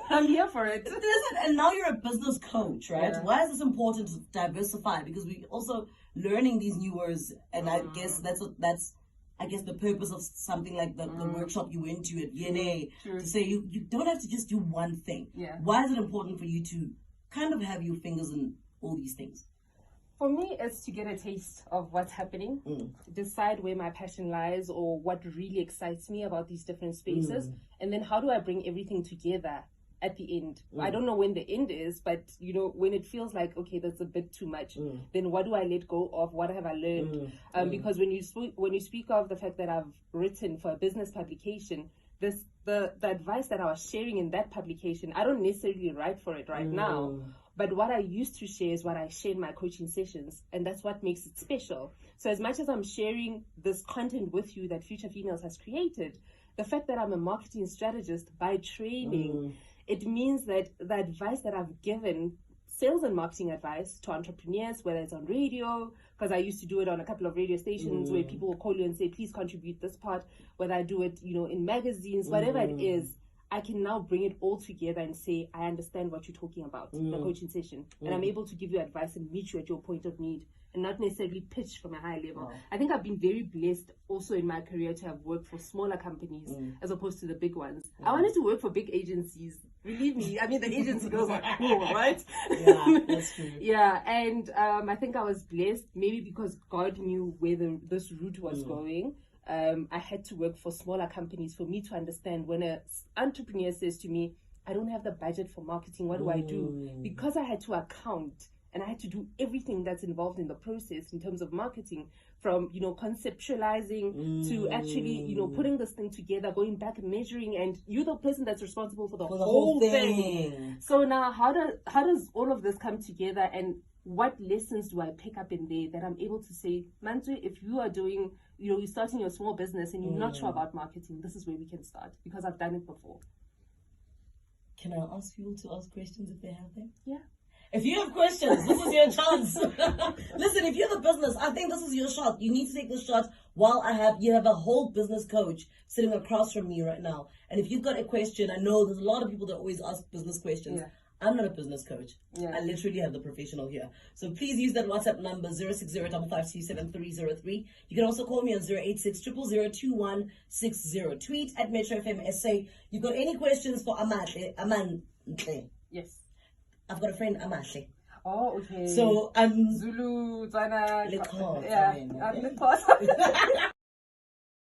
I'm here for it. And now you're a business coach, right? Yeah. Why is this important to diversify? Because we also learning these new words, and I guess that's the purpose of something like the workshop you went to at VNA, to say you don't have to just do one thing. Yeah. Why is it important for you to kind of have your fingers in all these things? For me, it's to get a taste of what's happening, decide where my passion lies or what really excites me about these different spaces, and then how do I bring everything together at the end. I don't know when the end is, but when it feels like, okay, that's a bit too much, then what do I let go of? What have I learned? Because when you speak of the fact that I've written for a business publication, the advice that I was sharing in that publication, I don't necessarily write for it right now. But what I used to share is what I share in my coaching sessions, and that's what makes it special. So as much as I'm sharing this content with you that Future Females has created, the fact that I'm a marketing strategist by training, it means that the advice that I've given, sales and marketing advice to entrepreneurs, whether it's on radio, because I used to do it on a couple of radio stations where people will call you and say, please contribute this part, whether I do it, in magazines, whatever it is, I can now bring it all together and say, I understand what you're talking about in the coaching session. And I'm able to give you advice and meet you at your point of need and not necessarily pitch from a high level. I think I've been very blessed also in my career to have worked for smaller companies as opposed to the big ones. I wanted to work for big agencies. Believe me, I mean, the agency girls are cool, right? Yeah, that's true. Yeah, and I think I was blessed, maybe because God knew where this route was going. I had to work for smaller companies for me to understand when an entrepreneur says to me, I don't have the budget for marketing, what do I do? Because I had to account and I had to do everything that's involved in the process in terms of marketing, from conceptualizing to actually putting this thing together, going back and measuring, and you're the person that's responsible for the whole thing. So now how does all of this come together, and what lessons do I pick up in there that I'm able to say, Mantsoe, if you are doing, you're starting your small business and you're not sure about marketing, this is where we can start, because I've done it before. Can I ask you to ask questions if they have them? Yeah. If you have questions, this is your chance. Listen, if you're the business, I think this is your shot. You need to take this shot while you have a whole business coach sitting across from me right now. And if you've got a question, I know there's a lot of people that always ask business questions. Yeah. I'm not a business coach. Yeah. I literally have the professional here. So please use that WhatsApp number 060-552-7303. You can also call me on 086-000-2160. Tweet at Metro FM SA. You've got any questions for Amantle? Yes. I've got a friend, Amantle. Oh, okay. So I'm Zulu, Tswana. Lekhosa, yeah.